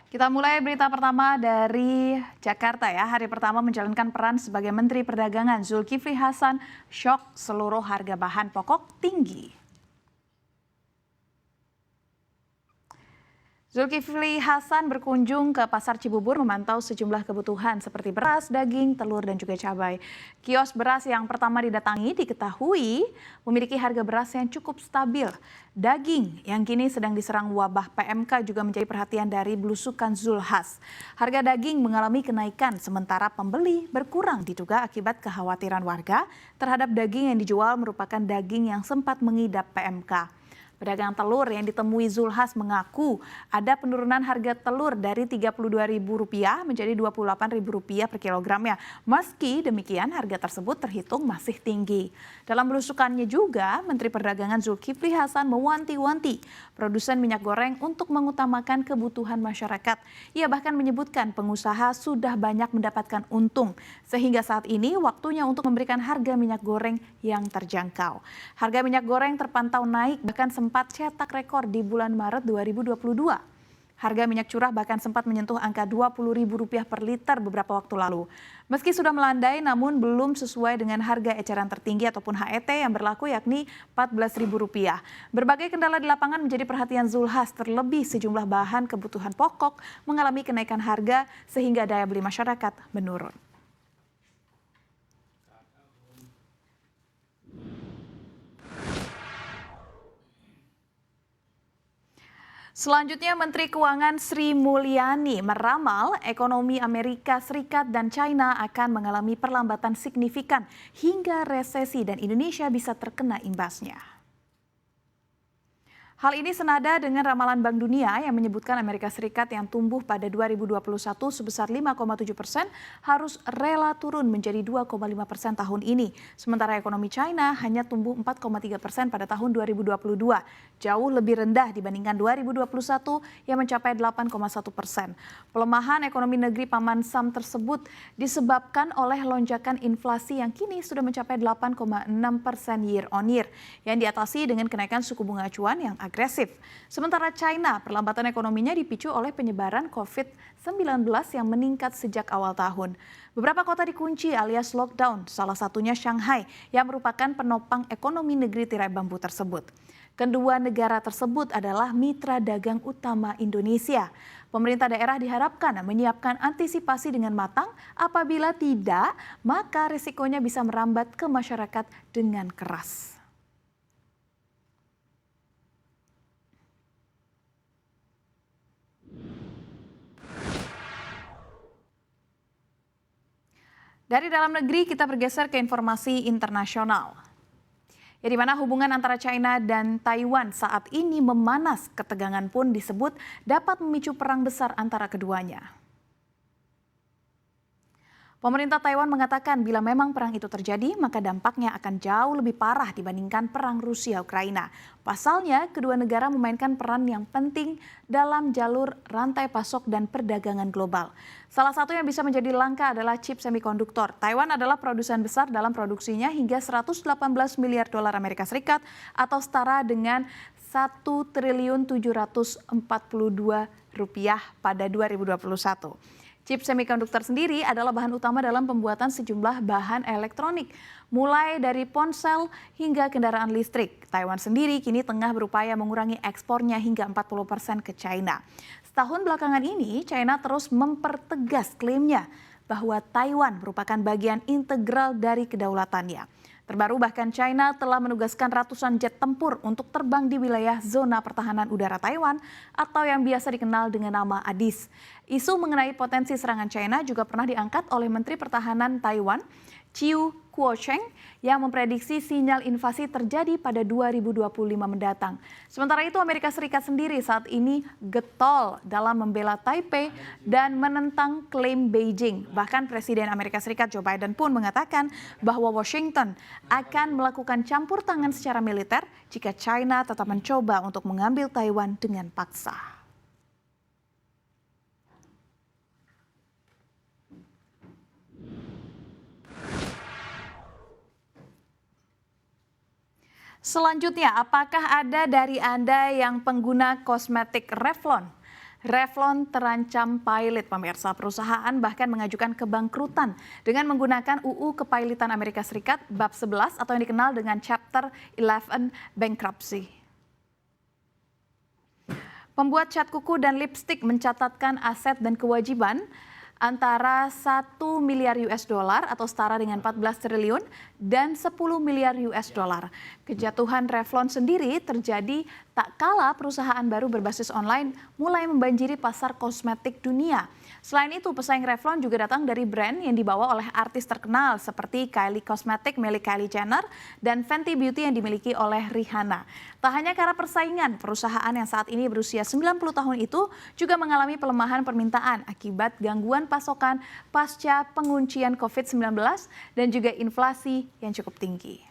Kita mulai berita pertama dari Jakarta ya. Hari pertama menjalankan peran sebagai Menteri Perdagangan, Zulkifli Hasan syok seluruh harga bahan pokok tinggi. Zulkifli Hasan berkunjung ke Pasar Cibubur memantau sejumlah kebutuhan seperti beras, daging, telur, dan juga cabai. Kios beras yang pertama didatangi diketahui memiliki harga beras yang cukup stabil. Daging yang kini sedang diserang wabah PMK juga menjadi perhatian dari belusukan Zulhas. Harga daging mengalami kenaikan sementara pembeli berkurang diduga akibat kekhawatiran warga terhadap daging yang dijual merupakan daging yang sempat mengidap PMK. Pedagang telur yang ditemui Zulhas mengaku ada penurunan harga telur dari Rp32.000 menjadi Rp28.000 per kilogramnya. Meski demikian harga tersebut terhitung masih tinggi. Dalam belusukannya juga, Menteri Perdagangan Zulkifli Hasan mewanti-wanti produsen minyak goreng untuk mengutamakan kebutuhan masyarakat. Ia bahkan menyebutkan pengusaha sudah banyak mendapatkan untung, sehingga saat ini waktunya untuk memberikan harga minyak goreng yang terjangkau. Harga minyak goreng terpantau naik bahkan sempat cetak rekor di bulan Maret 2022. Harga minyak curah bahkan sempat menyentuh angka Rp20.000 per liter beberapa waktu lalu. Meski sudah melandai namun belum sesuai dengan harga eceran tertinggi ataupun HET yang berlaku yakni Rp14.000. Berbagai kendala di lapangan menjadi perhatian Zulhas, terlebih sejumlah bahan kebutuhan pokok mengalami kenaikan harga sehingga daya beli masyarakat menurun. Selanjutnya, Menteri Keuangan Sri Mulyani meramal ekonomi Amerika Serikat dan China akan mengalami perlambatan signifikan hingga resesi dan Indonesia bisa terkena imbasnya. Hal ini senada dengan ramalan Bank Dunia yang menyebutkan Amerika Serikat yang tumbuh pada 2021 sebesar 5,7% harus rela turun menjadi 2,5% tahun ini. Sementara ekonomi China hanya tumbuh 4,3% pada tahun 2022, jauh lebih rendah dibandingkan 2021 yang mencapai 8,1%. Pelemahan ekonomi negeri Paman Sam tersebut disebabkan oleh lonjakan inflasi yang kini sudah mencapai 8,6% year on year, yang diatasi dengan kenaikan suku bunga acuan yang agresif. Sementara China, perlambatan ekonominya dipicu oleh penyebaran COVID-19 yang meningkat sejak awal tahun. Beberapa kota dikunci alias lockdown, salah satunya Shanghai yang merupakan penopang ekonomi negeri tirai bambu tersebut. Kedua negara tersebut adalah mitra dagang utama Indonesia. Pemerintah daerah diharapkan menyiapkan antisipasi dengan matang, apabila tidak, maka risikonya bisa merambat ke masyarakat dengan keras. Dari dalam negeri kita bergeser ke informasi internasional. Ya, di mana hubungan antara China dan Taiwan saat ini memanas, ketegangan pun disebut dapat memicu perang besar antara keduanya. Pemerintah Taiwan mengatakan bila memang perang itu terjadi, maka dampaknya akan jauh lebih parah dibandingkan perang Rusia-Ukraina. Pasalnya, kedua negara memainkan peran yang penting dalam jalur rantai pasok dan perdagangan global. Salah satu yang bisa menjadi langka adalah chip semikonduktor. Taiwan adalah produsen besar dalam produksinya hingga 118 miliar dolar Amerika Serikat atau setara dengan Rp1.742 pada 2021. Chip semikonduktor sendiri adalah bahan utama dalam pembuatan sejumlah bahan elektronik, mulai dari ponsel hingga kendaraan listrik. Taiwan sendiri kini tengah berupaya mengurangi ekspornya hingga 40% ke China. Setahun belakangan ini, China terus mempertegas klaimnya bahwa Taiwan merupakan bagian integral dari kedaulatannya. Terbaru bahkan China telah menugaskan ratusan jet tempur untuk terbang di wilayah zona pertahanan udara Taiwan atau yang biasa dikenal dengan nama ADIZ. Isu mengenai potensi serangan China juga pernah diangkat oleh Menteri Pertahanan Taiwan, Chiu Kuo-cheng, yang memprediksi sinyal invasi terjadi pada 2025 mendatang. Sementara itu Amerika Serikat sendiri saat ini getol dalam membela Taipei dan menentang klaim Beijing. Bahkan Presiden Amerika Serikat Joe Biden pun mengatakan bahwa Washington akan melakukan campur tangan secara militer jika China tetap mencoba untuk mengambil Taiwan dengan paksa. Selanjutnya, apakah ada dari Anda yang pengguna kosmetik Revlon? Revlon terancam pilot, pemirsa. Perusahaan bahkan mengajukan kebangkrutan dengan menggunakan UU Kepailitan Amerika Serikat bab 11 atau yang dikenal dengan Chapter 11 Bankruptcy. Pembuat cat kuku dan lipstik mencatatkan aset dan kewajiban antara 1 miliar US dollar atau setara dengan 14 triliun dan 10 miliar US dollar. Kejatuhan Revlon sendiri terjadi tak kala perusahaan baru berbasis online mulai membanjiri pasar kosmetik dunia. Selain itu, pesaing Revlon juga datang dari brand yang dibawa oleh artis terkenal seperti Kylie Cosmetics milik Kylie Jenner dan Fenty Beauty yang dimiliki oleh Rihanna. Tak hanya karena persaingan, perusahaan yang saat ini berusia 90 tahun itu juga mengalami pelemahan permintaan akibat gangguan pasokan pasca penguncian COVID-19 dan juga inflasi yang cukup tinggi.